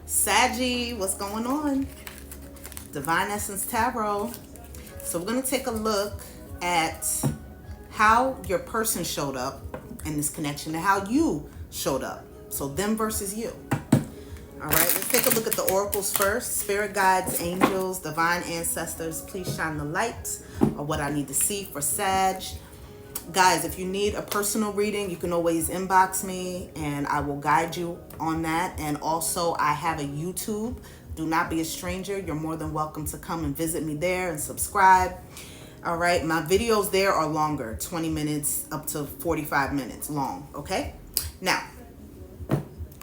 Saggy, what's going on? Divine Essence Tarot. So we're going to take a look at how your person showed up in this connection and how you showed up. So them versus you. All right, let's take a look at the oracles first. Spirit guides, angels, divine ancestors, please shine the light on what I need to see for Sag. Guys, if you need a personal reading, you can always inbox me and I will guide you on that. And also, I have a YouTube. Do not be a stranger. You're more than welcome to come and visit me there and subscribe. All right, my videos there are longer, 20 minutes up to 45 minutes long, okay? Now,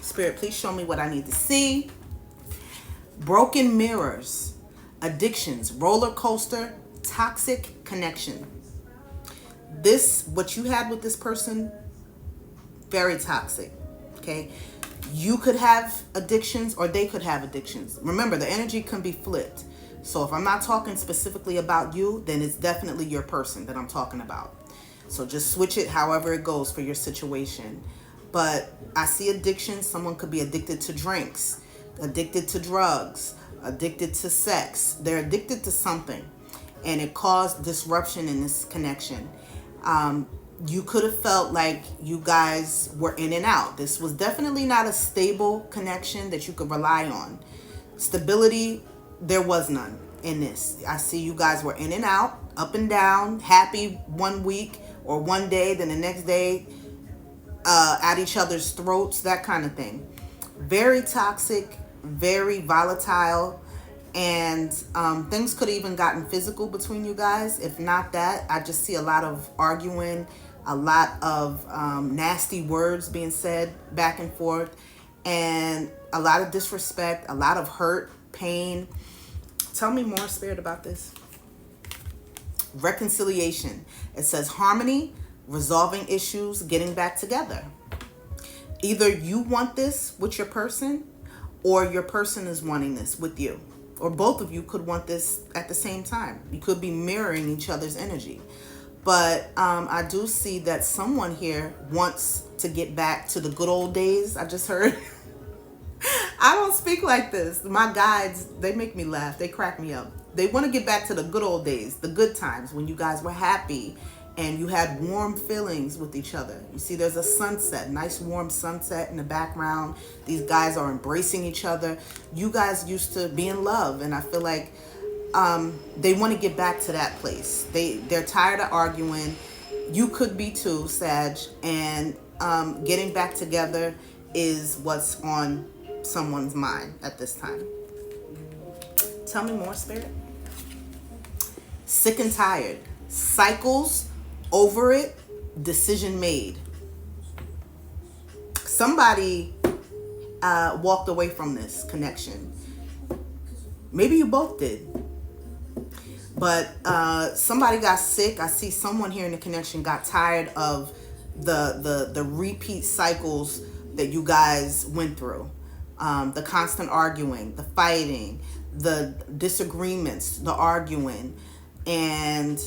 Spirit, please show me what I need to see. Broken mirrors, addictions, roller coaster, toxic connection. This, what you had with this person, very toxic, okay? You could have addictions or they could have addictions. Remember, the energy can be flipped. So if I'm not talking specifically about you, then it's definitely your person that I'm talking about. So just switch it however it goes for your situation. But I see addiction. Someone could be addicted to drinks, addicted to drugs, addicted to sex. They're addicted to something, and it caused disruption in this connection. You could have felt like you guys were in and out. This was definitely not a stable connection that you could rely on. Stability, there was none in this. I see you guys were in and out, up and down, happy one week or one day, then the next day at each other's throats, that kind of thing. Very toxic, very volatile. And things could have even gotten physical between you guys. If not that, I just see a lot of arguing, a lot of nasty words being said back and forth, and a lot of disrespect, a lot of hurt, pain. Tell me more, Spirit, about this. Reconciliation. It says harmony, resolving issues, getting back together. Either you want this with your person, or your person is wanting this with you. Or both of you could want this at the same time. You could be mirroring each other's energy. But I do see that someone here wants to get back to the good old days. I just heard. I don't speak like this. My guides, they make me laugh. They crack me up. They want to get back to the good old days, the good times when you guys were happy and you had warm feelings with each other. You see, there's a sunset, nice warm sunset in the background. These guys are embracing each other. You guys used to be in love, and I feel like they want to get back to that place. They're tired of arguing. You could be too, Sag, and getting back together is what's on someone's mind at this time. Tell me more, Spirit. Sick and tired. Cycles. Over it, decision made. Somebody walked away from this connection. Maybe you both did. But somebody got sick. I see someone here in the connection got tired of the repeat cycles that you guys went through. The constant arguing, the fighting, the disagreements, the arguing. And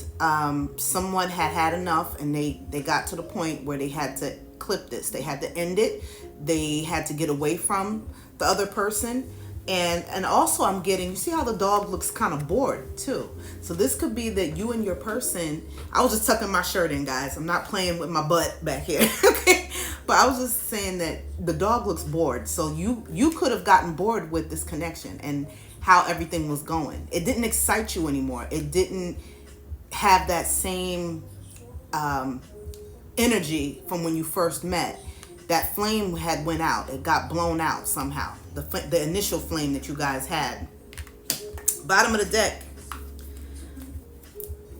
someone had enough, and they got to the point where they had to clip this. They had to end it. They had to get away from the other person. And also I'm getting, you see how the dog looks kind of bored too. So this could be that you and your person, I was just tucking my shirt in, guys. I'm not playing with my butt back here. Okay. But I was just saying that the dog looks bored. So you could have gotten bored with this connection and how everything was going. It didn't excite you anymore. It didn't have that same energy from when you first met. That flame had went out. It got blown out somehow. The initial flame that you guys had. Bottom of the deck,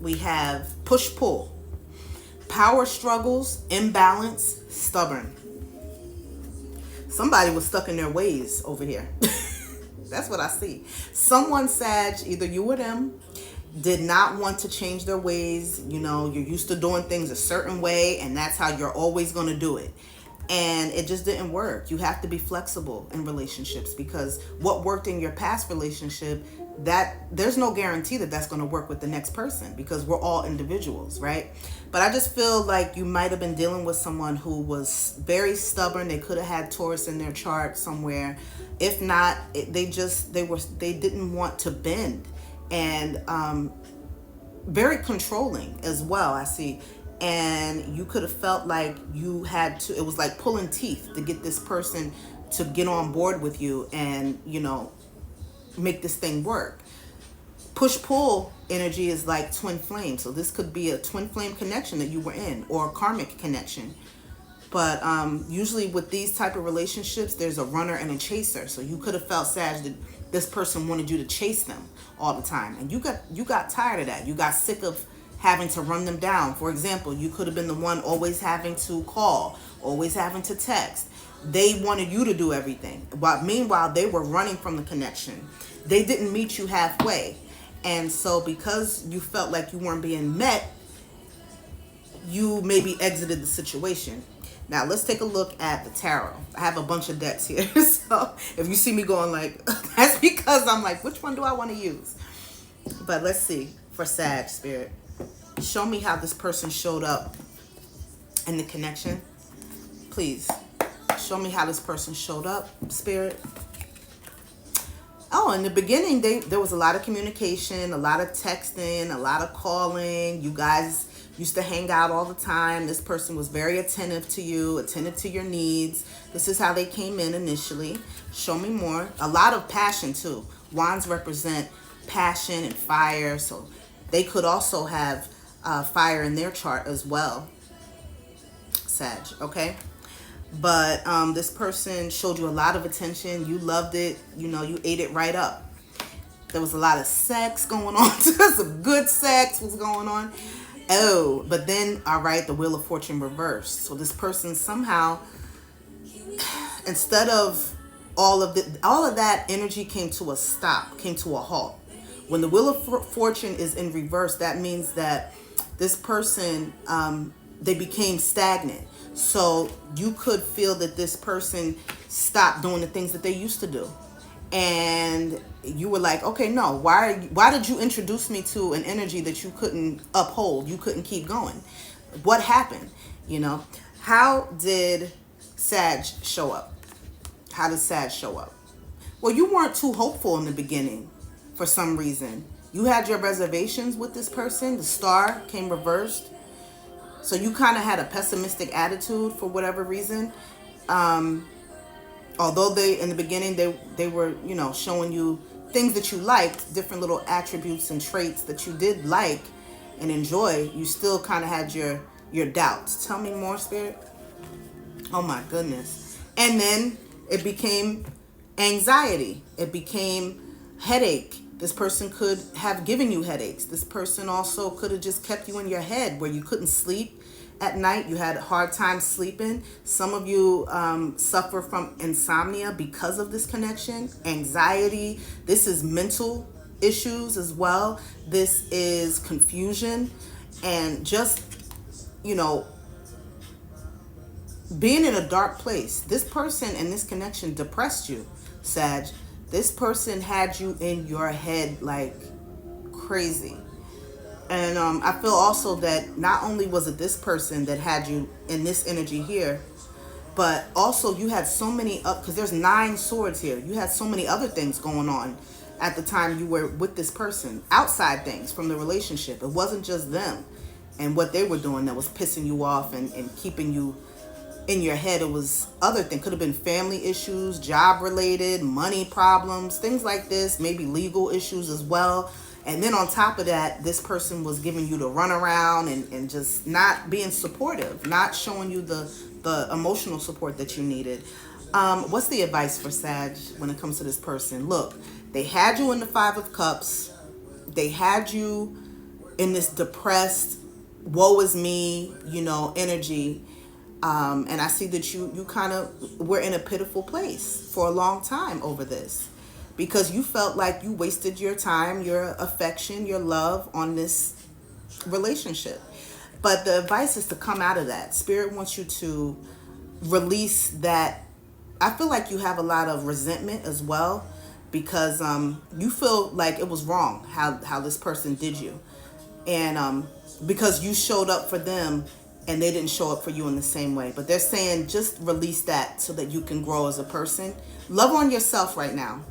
we have push-pull. Power struggles, imbalance, stubborn. Somebody was stuck in their ways over here. That's what I see. Someone, Sag, either you or them, did not want to change their ways. You know, you're used to doing things a certain way, and that's how you're always going to do it. And it just didn't work. You have to be flexible in relationships, because what worked in your past relationship that there's no guarantee that that's going to work with the next person, because we're all individuals, right? But I just feel like you might have been dealing with someone who was very stubborn. They could have had Taurus in their chart somewhere. If not, they didn't want to bend, and very controlling as well, I see. And you could have felt like you had to, it was like pulling teeth to get this person to get on board with you and, you know, make this thing work. Push-pull energy is like twin flame. So this could be a twin flame connection that you were in, or a karmic connection. But usually with these type of relationships, there's a runner and a chaser. So you could have felt, Sag, that this person wanted you to chase them all the time. And you got tired of that. You got sick of having to run them down. For example, you could have been the one always having to call, always having to text. They wanted you to do everything. But meanwhile, they were running from the connection. They didn't meet you halfway. And so because you felt like you weren't being met, you maybe exited the situation. Now, let's take a look at the tarot. I have a bunch of decks here. So if you see me going like, that's because I'm like, which one do I want to use? But let's see. For Sag, Spirit, show me how this person showed up in the connection. Please, show me how this person showed up, Spirit. Oh, in the beginning, there was a lot of communication, a lot of texting, a lot of calling. You guys used to hang out all the time. This person was very attentive to you, attentive to your needs. This is how they came in initially. Show me more. A lot of passion, too. Wands represent passion and fire, so they could also have fire in their chart as well, Sag, okay? But this person showed you a lot of attention. You loved it. You know, you ate it right up. There was a lot of sex going on. Some good sex was going on. Oh, but then, all right, the Wheel of Fortune reversed. So this person somehow, instead of all of that energy came to a stop, came to a halt. When the Wheel of Fortune is in reverse, that means that this person, they became stagnant. So you could feel that this person stopped doing the things that they used to do. And you were like, okay, no, why did you introduce me to an energy that you couldn't uphold? You couldn't keep going. What happened? You know, how did Sag show up? How did Sag show up? Well, you weren't too hopeful in the beginning for some reason. You had your reservations with this person. The star came reversed. So you kind of had a pessimistic attitude for whatever reason. Although in the beginning, they were, you know, showing you things that you liked, different little attributes and traits that you did like and enjoy, you still kind of had your doubts. Tell me more, Spirit. Oh my goodness. And then it became anxiety. It became headache. This person could have given you headaches. This person also could have just kept you in your head where you couldn't sleep at night. You had a hard time sleeping. Some of you suffer from insomnia because of this connection. Anxiety. This is mental issues as well. This is confusion. And just, you know, being in a dark place. This person and this connection depressed you, Sag. This person had you in your head like crazy. And I feel also that not only was it this person that had you in this energy here, but also you had so many because there's 9 swords here. You had so many other things going on at the time you were with this person. Outside things from the relationship. It wasn't just them and what they were doing that was pissing you off and keeping you in your head. It was other things. Could have been family issues, job related, money problems, things like this, maybe legal issues as well. And then on top of that, this person was giving you the runaround and just not being supportive, not showing you the emotional support that you needed. What's the advice for Sag when it comes to this person? Look, they had you in the 5 of Cups. They had you in this depressed, woe is me, you know, energy. And I see that you kind of were in a pitiful place for a long time over this because you felt like you wasted your time, your affection, your love on this relationship. But the advice is to come out of that. Spirit wants you to release that. I feel like you have a lot of resentment as well because you feel like it was wrong how this person did you, and because you showed up for them and they didn't show up for you in the same way. But they're saying just release that so that you can grow as a person. Love on yourself right now.